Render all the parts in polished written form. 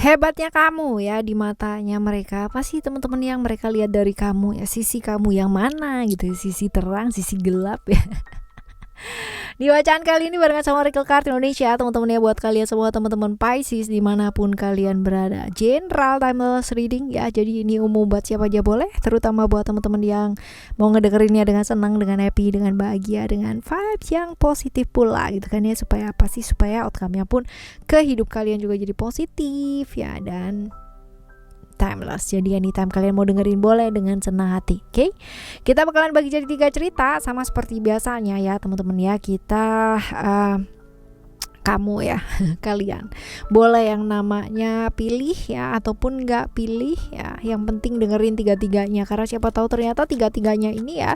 hebatnya kamu ya di matanya mereka. Apa sih teman-teman yang mereka lihat dari kamu ya? Sisi kamu yang mana gitu, sisi terang, sisi gelap ya. Di bacaan kali ini barengan sama Oracle Card Indonesia, teman-teman ya, buat kalian semua teman-teman Pisces dimanapun kalian berada. General timeless reading ya, jadi ini umum buat siapa aja boleh, terutama buat teman-teman yang mau ngedengerinnya dengan senang, dengan happy, dengan bahagia, dengan vibes yang positif pula gitu kan ya. Supaya apa sih? Supaya outcome-nya pun ke hidup kalian juga jadi positif ya, dan timeless. Jadi anytime kalian mau dengerin boleh dengan senang hati. Oke? Kita bakalan bagi jadi 3 cerita sama seperti biasanya ya, teman-teman ya. Kita kamu ya kalian boleh yang namanya pilih ya ataupun nggak pilih ya. Yang penting dengerin tiga-tiganya, karena siapa tahu ternyata tiga-tiganya ini ya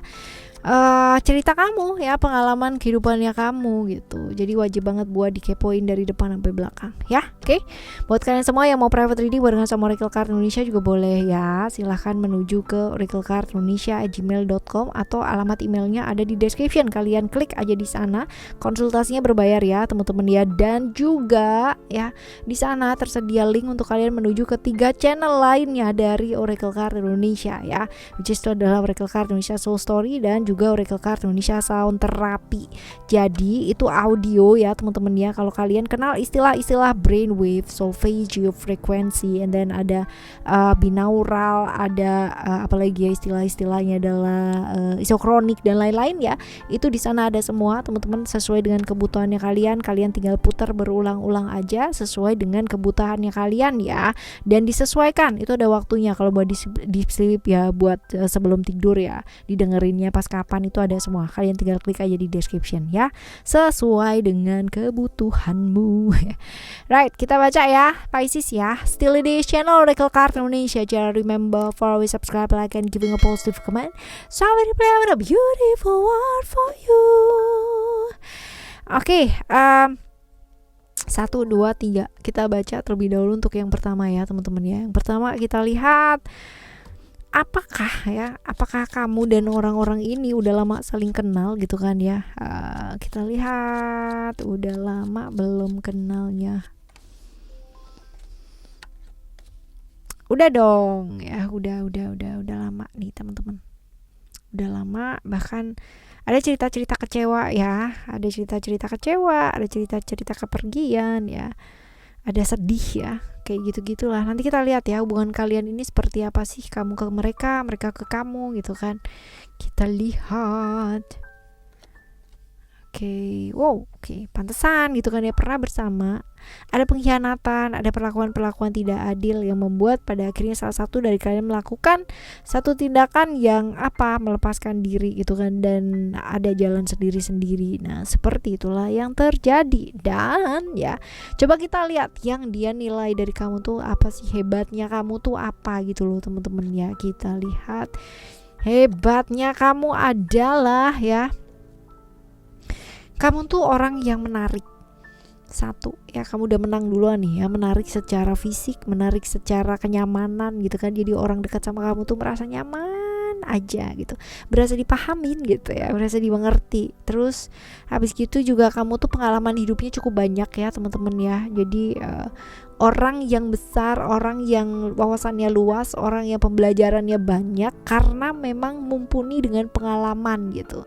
cerita kamu ya, pengalaman kehidupannya kamu gitu. Jadi wajib banget buat dikepoin dari depan sampai belakang ya. Oke? Buat kalian semua yang mau private reading barengan sama Oracle Card Indonesia juga boleh ya. Silahkan menuju ke oraclecardindonesia@gmail.com atau alamat emailnya ada di description. Kalian klik aja di sana. Konsultasinya berbayar ya teman-teman ya. Dan juga ya di sana tersedia link untuk kalian menuju ke 3 channel lainnya dari Oracle Card Indonesia ya. Which is itu adalah Oracle Card Indonesia Soul Story dan juga Oracle Card Indonesia Sound Therapy. Jadi itu audio ya teman-teman ya. Kalau kalian kenal istilah-istilah brainwave, solfeggio, frequency, and then ada binaural, ada apalagi ya istilah-istilahnya adalah isokronik dan lain-lain ya. Itu di sana ada semua teman-teman, sesuai dengan kebutuhannya kalian. Kalian tinggal putar berulang-ulang aja sesuai dengan kebutuhannya kalian ya. Dan disesuaikan, itu ada waktunya kalau buat di sleep ya, buat sebelum tidur ya, didengerinnya pas kapan itu ada semua. Kalian tinggal klik aja di description ya, sesuai dengan kebutuhanmu. Right, kita baca ya Pisces ya. Still di channel Oracle Card Indonesia. Jangan remember for always subscribe, like, and giving a positive comment. So I will play with a beautiful word for you. Oke, 1, 2, 3 kita baca terlebih dahulu untuk yang pertama ya teman-teman ya. Yang pertama kita lihat apakah kamu dan orang-orang ini udah lama saling kenal gitu kan ya. Kita lihat udah lama belum kenalnya. Udah dong ya, udah lama nih teman-teman. Udah lama, bahkan ada cerita-cerita kecewa ya, ada cerita-cerita kepergian ya, ada sedih ya, kayak gitu-gitulah. Nanti kita lihat ya hubungan kalian ini seperti apa sih, kamu ke mereka, mereka ke kamu gitu kan. Kita lihat. Oke, pantesan gitu kan ya, pernah bersama. Ada pengkhianatan, ada perlakuan-perlakuan tidak adil yang membuat pada akhirnya salah satu dari kalian melakukan satu tindakan yang melepaskan diri gitu kan, dan ada jalan sendiri-sendiri. Nah, seperti itulah yang terjadi. Dan ya, coba kita lihat yang dia nilai dari kamu tuh apa sih, hebatnya kamu tuh apa gitu loh teman-teman ya. Kita lihat hebatnya kamu adalah ya, kamu tuh orang yang menarik. Satu ya, kamu udah menang duluan nih ya, menarik secara fisik, menarik secara kenyamanan gitu kan. Jadi orang dekat sama kamu tuh merasa nyaman aja gitu, berasa dipahamin gitu ya, berasa dimengerti. Terus habis gitu juga kamu tuh pengalaman hidupnya cukup banyak ya teman-teman ya. Jadi orang yang besar, orang yang wawasannya luas, orang yang pembelajarannya banyak, karena memang mumpuni dengan pengalaman gitu.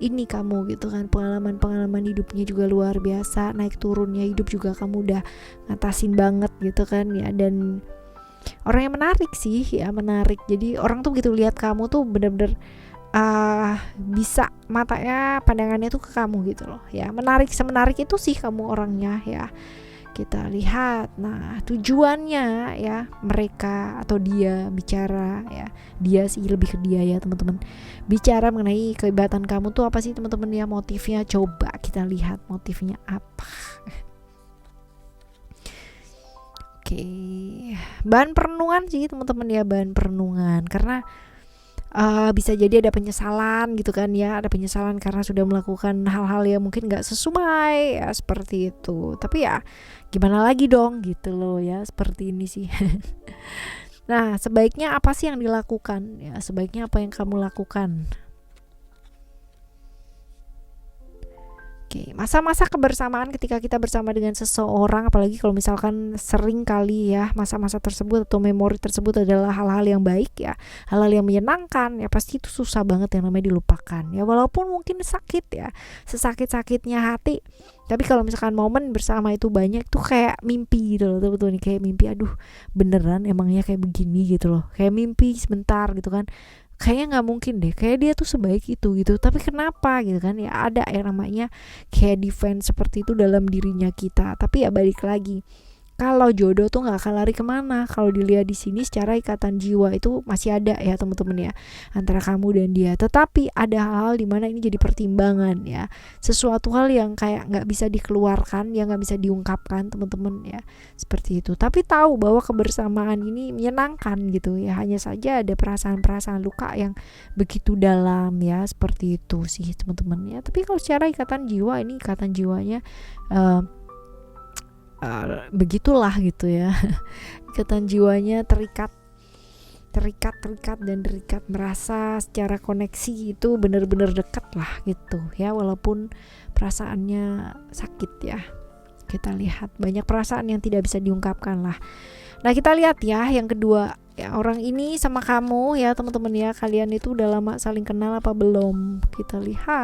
Ini kamu gitu kan, pengalaman hidupnya juga luar biasa, naik turunnya hidup juga kamu udah ngatasin banget gitu kan ya. Dan orang yang menarik sih ya, menarik. Jadi orang tuh gitu lihat kamu tuh bener-bener bisa, matanya pandangannya tuh ke kamu gitu loh ya. Menarik, semenarik itu sih kamu orangnya ya. Kita lihat, nah tujuannya ya mereka atau dia bicara ya, dia sih lebih ke dia ya teman-teman, bicara mengenai kehebatan kamu tuh apa sih teman-teman ya, motifnya. Coba kita lihat motifnya apa. Oke, bahan perenungan sih teman-teman ya, bahan perenungan, karena bisa jadi ada penyesalan gitu kan ya, ada penyesalan karena sudah melakukan hal-hal yang mungkin gak sesuai ya, seperti itu. Tapi ya gimana lagi dong gitu loh ya, seperti ini sih. Nah, sebaiknya apa sih yang dilakukan ya, sebaiknya apa yang kamu lakukan. Oke, masa-masa kebersamaan ketika kita bersama dengan seseorang, apalagi kalau misalkan sering kali ya masa-masa tersebut atau memori tersebut adalah hal-hal yang baik ya, hal-hal yang menyenangkan ya, pasti itu susah banget yang namanya dilupakan ya, walaupun mungkin sakit ya, sesakit-sakitnya hati. Tapi kalau misalkan momen bersama itu banyak tuh kayak mimpi gitu loh, betul-betul nih kayak mimpi, aduh beneran emangnya kayak begini gitu loh, kayak mimpi sebentar gitu kan, kayaknya nggak mungkin deh, kayak dia tuh sebaik itu gitu, tapi kenapa gitu kan ya, ada yang namanya kayak defense seperti itu dalam dirinya kita. Tapi ya balik lagi, kalau jodoh tuh nggak akan lari kemana. Kalau dilihat di sini secara ikatan jiwa itu masih ada ya teman-teman ya, antara kamu dan dia. Tetapi ada hal-hal dimana ini jadi pertimbangan ya, sesuatu hal yang kayak nggak bisa dikeluarkan, yang nggak bisa diungkapkan teman-teman ya, seperti itu. Tapi tahu bahwa kebersamaan ini menyenangkan gitu ya, hanya saja ada perasaan-perasaan luka yang begitu dalam ya, seperti itu sih teman-teman ya. Tapi kalau secara ikatan jiwa, ini ikatan jiwanya begitulah gitu ya. Ikatan jiwanya terikat dan terikat, merasa secara koneksi itu benar-benar dekat lah gitu ya, walaupun perasaannya sakit ya. Kita lihat banyak perasaan yang tidak bisa diungkapkan lah. Nah kita lihat ya yang kedua ya, orang ini sama kamu ya teman-teman ya, kalian itu udah lama saling kenal apa belum? Kita lihat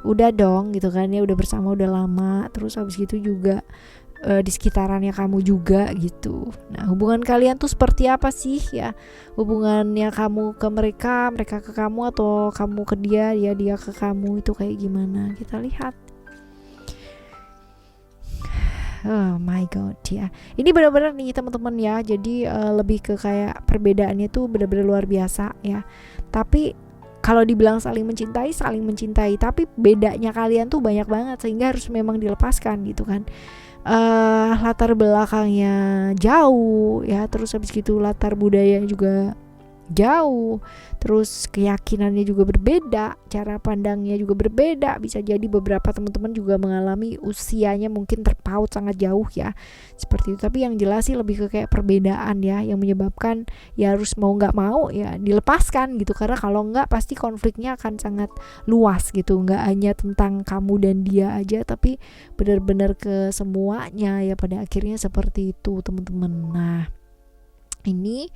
udah dong gitu kan ya, udah bersama udah lama, terus habis gitu juga di sekitarannya kamu juga gitu. Nah hubungan kalian tuh seperti apa sih ya, hubungannya kamu ke mereka, mereka ke kamu, atau kamu ke dia, dia ke kamu, itu kayak gimana? Kita lihat. Oh my god ya, ini benar-benar nih teman-teman ya, jadi lebih ke kayak perbedaannya tuh benar-benar luar biasa ya. Tapi kalau dibilang saling mencintai, tapi bedanya kalian tuh banyak banget sehingga harus memang dilepaskan gitu kan. Latar belakangnya jauh ya, terus habis gitu latar budayanya juga jauh, terus keyakinannya juga berbeda, cara pandangnya juga berbeda. Bisa jadi beberapa teman-teman juga mengalami usianya mungkin terpaut sangat jauh ya, seperti itu. Tapi yang jelas sih lebih ke kayak perbedaan ya, yang menyebabkan ya harus mau nggak mau ya dilepaskan gitu, karena kalau nggak pasti konfliknya akan sangat luas gitu, nggak hanya tentang kamu dan dia aja, tapi benar-benar ke semuanya ya pada akhirnya, seperti itu teman-teman. Nah ini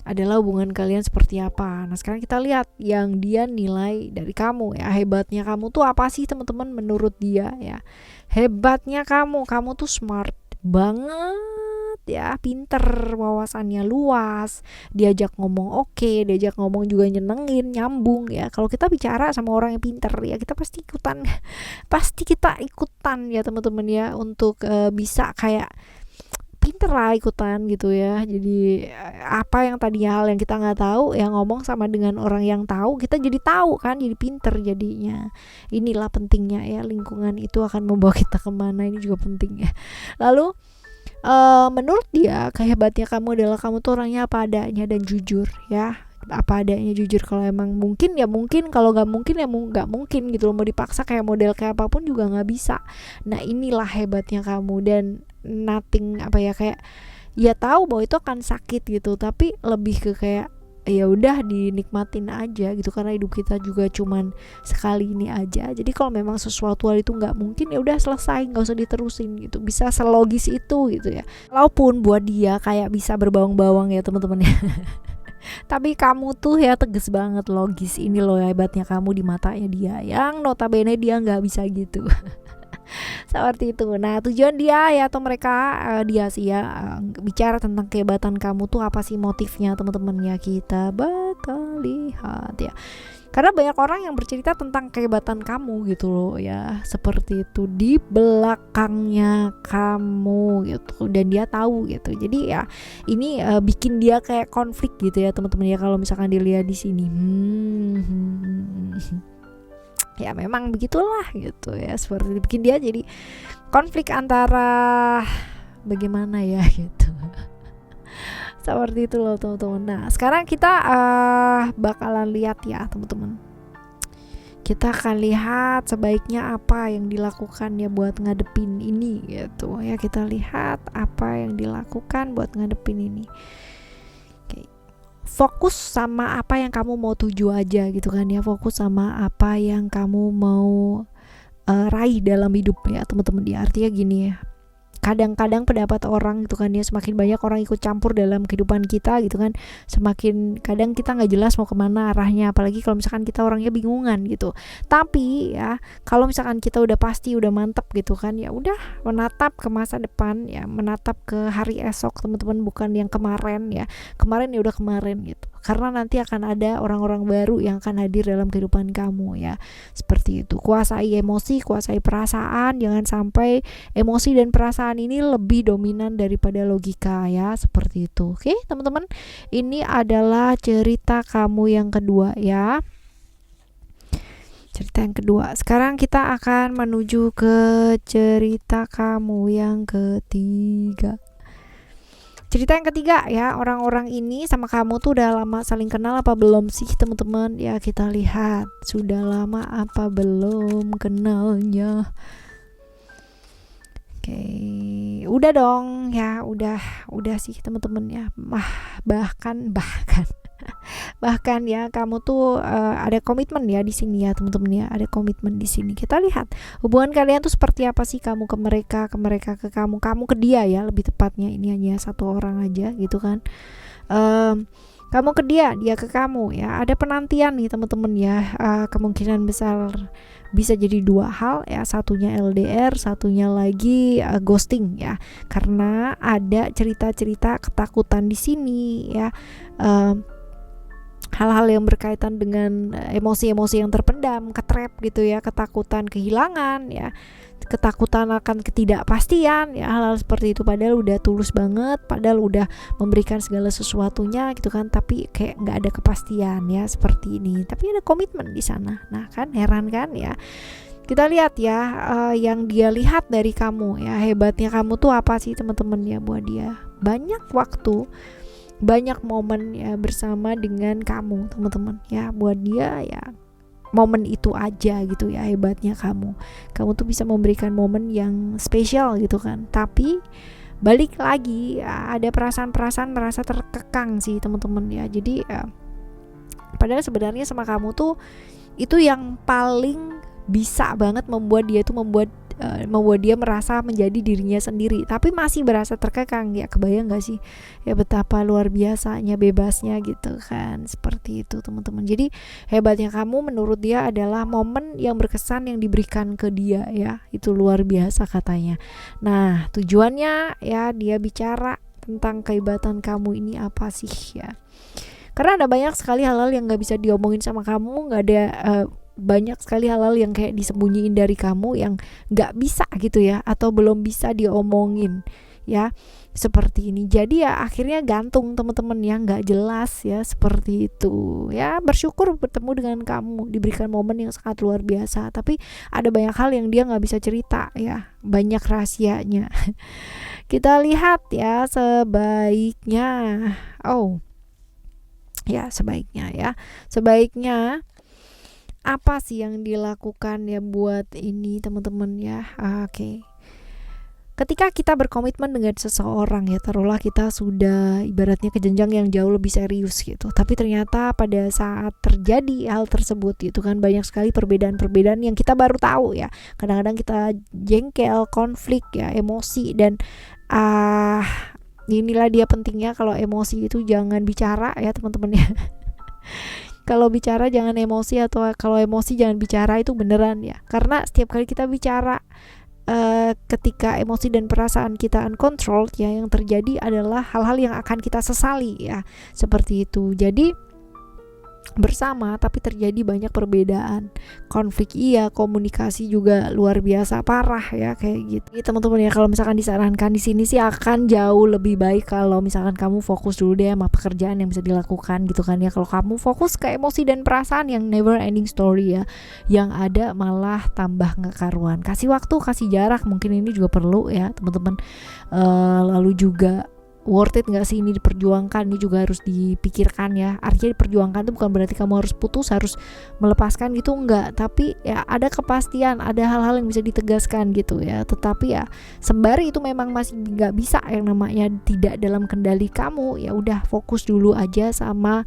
adalah hubungan kalian seperti apa. Nah sekarang kita lihat yang dia nilai dari kamu ya, hebatnya kamu tuh apa sih teman-teman menurut dia ya. Hebatnya kamu tuh smart banget ya, pinter, wawasannya luas, diajak ngomong oke, diajak ngomong juga nyenengin, nyambung ya. Kalau kita bicara sama orang yang pinter ya, kita pasti ikutan ya teman-teman ya, untuk bisa kayak pinter lah ikutan gitu ya. Jadi apa yang tadinya hal yang kita nggak tahu, yang ngomong sama dengan orang yang tahu, kita jadi tahu kan, jadi pinter jadinya. Inilah pentingnya ya, lingkungan itu akan membawa kita kemana, ini juga penting ya. Lalu menurut dia kehebatnya kamu adalah kamu tuh orangnya apa adanya dan jujur ya, apa adanya, jujur. Kalau emang mungkin ya mungkin, kalau nggak mungkin ya nggak mungkin gitu loh, mau dipaksa kayak model kayak apapun juga nggak bisa. Nah inilah hebatnya kamu, dan nothing apa ya, kayak ya tahu bahwa itu akan sakit gitu, tapi lebih ke kayak ya udah dinikmatin aja gitu, karena hidup kita juga cuman sekali ini aja. Jadi kalau memang sesuatu hal itu nggak mungkin, ya udah selesai, nggak usah diterusin gitu, bisa selogis itu gitu ya. Walaupun buat dia kayak bisa berbawang-bawang ya teman-teman ya. Tapi kamu tuh ya tegas banget, logis. Ini loh hebatnya kamu di matanya dia, yang notabene dia nggak bisa gitu. Seperti itu. Nah tujuan dia ya, atau mereka dia sih ya, bicara tentang kehebatan kamu tuh apa sih motifnya teman-teman ya, kita bakal lihat ya. Karena banyak orang yang bercerita tentang kehebatan kamu gitu loh ya, seperti itu di belakangnya kamu gitu, dan dia tahu gitu. Jadi ya ini bikin dia kayak konflik gitu ya teman-teman ya, kalau misalkan dilihat di sini. Ya memang begitulah gitu ya, seperti itu, bikin dia jadi konflik antara bagaimana ya gitu. Seperti itu loh teman-teman. Nah sekarang kita bakalan lihat ya teman-teman, kita akan lihat sebaiknya apa yang dilakukan ya buat ngadepin ini gitu ya. Kita lihat apa yang dilakukan buat ngadepin ini. Oke. fokus sama apa yang kamu mau tuju aja gitu kan ya, fokus sama apa yang kamu mau raih dalam hidup ya teman-teman ya. Artinya gini ya, kadang-kadang pendapat orang gitu kan ya, semakin banyak orang ikut campur dalam kehidupan kita gitu kan, semakin kadang kita nggak jelas mau kemana arahnya, apalagi kalau misalkan kita orangnya bingungan gitu. Tapi ya kalau misalkan kita udah pasti udah mantep gitu kan, ya udah menatap ke masa depan ya, menatap ke hari esok teman-teman, bukan yang kemarin ya. Kemarin ya udah kemarin gitu, karena nanti akan ada orang-orang baru yang akan hadir dalam kehidupan kamu ya, seperti itu. Kuasai emosi, kuasai perasaan, jangan sampai emosi dan perasaan ini lebih dominan daripada logika ya, seperti itu. Oke teman-teman, ini adalah cerita kamu yang kedua ya, cerita yang kedua. Sekarang kita akan menuju ke cerita kamu yang ketiga. Cerita yang ketiga ya, orang-orang ini sama kamu tuh udah lama saling kenal apa belum sih teman-teman ya? Kita lihat sudah lama apa belum kenalnya. Oke, udah dong ya, udah sih teman-teman ya. Bahkan bahkan ya kamu tuh ada komitmen ya di sini ya teman-teman ya, ada komitmen di sini. Kita lihat hubungan kalian tuh seperti apa sih, kamu ke mereka ke kamu ke dia ya, lebih tepatnya. Ini hanya satu orang aja gitu kan. Kamu ke dia ke kamu ya. Ada penantian nih teman-teman ya. Kemungkinan besar bisa jadi dua hal ya, satunya LDR, satunya lagi ghosting ya, karena ada cerita-cerita ketakutan di sini ya, hal-hal yang berkaitan dengan emosi-emosi yang terpendam, ketrap gitu ya, ketakutan kehilangan ya, ketakutan akan ketidakpastian ya, hal-hal seperti itu. Padahal udah tulus banget, padahal udah memberikan segala sesuatunya gitu kan, tapi kayak nggak ada kepastian ya, seperti ini. Tapi ada komitmen di sana. Nah kan, heran kan ya. Kita lihat ya, yang dia lihat dari kamu ya, hebatnya kamu tuh apa sih teman-teman ya buat dia. Banyak waktu, banyak momen ya bersama dengan kamu teman-teman ya, buat dia ya momen itu aja gitu ya, hebatnya kamu tuh bisa memberikan momen yang spesial gitu kan. Tapi balik lagi ya, ada perasaan-perasaan merasa terkekang sih teman-teman ya. Jadi padahal sebenarnya sama kamu tuh itu yang paling bisa banget membuat dia merasa menjadi dirinya sendiri, tapi masih berasa terkekang ya. Kebayang gak sih ya betapa luar biasanya bebasnya gitu kan, seperti itu teman-teman. Jadi hebatnya kamu menurut dia adalah momen yang berkesan yang diberikan ke dia ya, itu luar biasa katanya. Nah tujuannya ya, dia bicara tentang kehebatan kamu ini apa sih ya, karena ada banyak sekali hal-hal yang gak bisa diomongin sama kamu, gak ada banyak sekali hal-hal yang kayak disembunyiin dari kamu yang gak bisa gitu ya, atau belum bisa diomongin ya, seperti ini. Jadi ya akhirnya gantung teman-teman yang gak jelas ya, seperti itu ya. Bersyukur bertemu dengan kamu, diberikan momen yang sangat luar biasa, tapi ada banyak hal yang dia gak bisa cerita ya, banyak rahasianya. Kita lihat ya, sebaiknya apa sih yang dilakukan ya buat ini teman-teman ya. Oke. Ketika kita berkomitmen dengan seseorang ya, taruhlah kita sudah ibaratnya ke jenjang yang jauh lebih serius gitu, tapi ternyata pada saat terjadi hal tersebut gitu kan, banyak sekali perbedaan-perbedaan yang kita baru tahu ya. Kadang-kadang kita jengkel, konflik ya, emosi, dan inilah dia pentingnya kalau emosi itu jangan bicara ya teman-teman ya. Kalau bicara jangan emosi, atau kalau emosi jangan bicara, itu beneran ya. Karena setiap kali kita bicara ketika emosi dan perasaan kita uncontrolled ya, yang terjadi adalah hal-hal yang akan kita sesali ya, seperti itu. Jadi bersama tapi terjadi banyak perbedaan, konflik iya, komunikasi juga luar biasa parah ya, kayak gitu. Jadi teman-teman ya, kalau misalkan disarankan di sini sih akan jauh lebih baik kalau misalkan kamu fokus dulu deh sama pekerjaan yang bisa dilakukan gitu kan ya. Kalau kamu fokus ke emosi dan perasaan yang never ending story ya, yang ada malah tambah nggak karuan. Kasih waktu, kasih jarak, mungkin ini juga perlu ya teman-teman. Lalu juga worth it nggak sih ini diperjuangkan, ini juga harus dipikirkan ya. Artinya diperjuangkan itu bukan berarti kamu harus putus, harus melepaskan gitu, enggak, tapi ya ada kepastian, ada hal-hal yang bisa ditegaskan gitu ya. Tetapi ya sembari itu memang masih nggak bisa, yang namanya tidak dalam kendali kamu, ya udah fokus dulu aja sama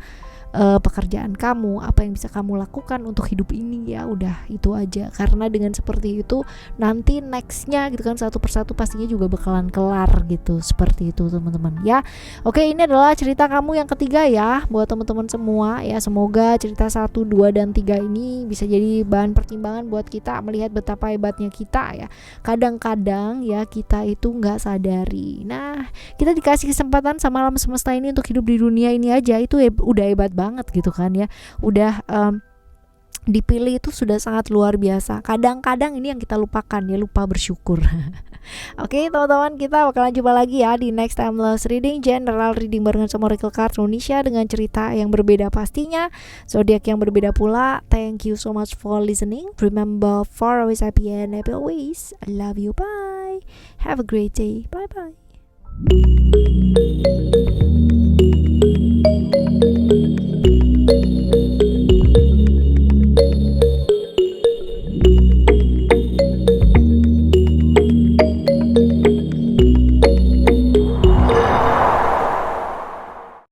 pekerjaan kamu, apa yang bisa kamu lakukan untuk hidup ini, ya udah itu aja. Karena dengan seperti itu nanti nextnya gitu kan, satu persatu pastinya juga bakalan kelar gitu. Seperti itu teman-teman ya. Oke, ini adalah cerita kamu yang ketiga ya buat teman-teman semua ya. Semoga cerita 1, 2, dan 3 ini bisa jadi bahan pertimbangan buat kita melihat betapa hebatnya kita ya. Kadang-kadang ya kita itu nggak sadari. Nah, kita dikasih kesempatan sama alam semesta ini untuk hidup di dunia ini aja, itu udah hebat banget gitu kan ya. Udah dipilih itu sudah sangat luar biasa. Kadang-kadang ini yang kita lupakan ya, lupa bersyukur. Oke teman-teman, kita bakalan jumpa lagi ya di next timeless reading, general reading barengan sama Oracle Card Indonesia dengan cerita yang berbeda pastinya, zodiak yang berbeda pula. Thank you so much for listening. Remember, for always happy and happy always. I love you. Bye. Have a great day. Bye bye. Thank you.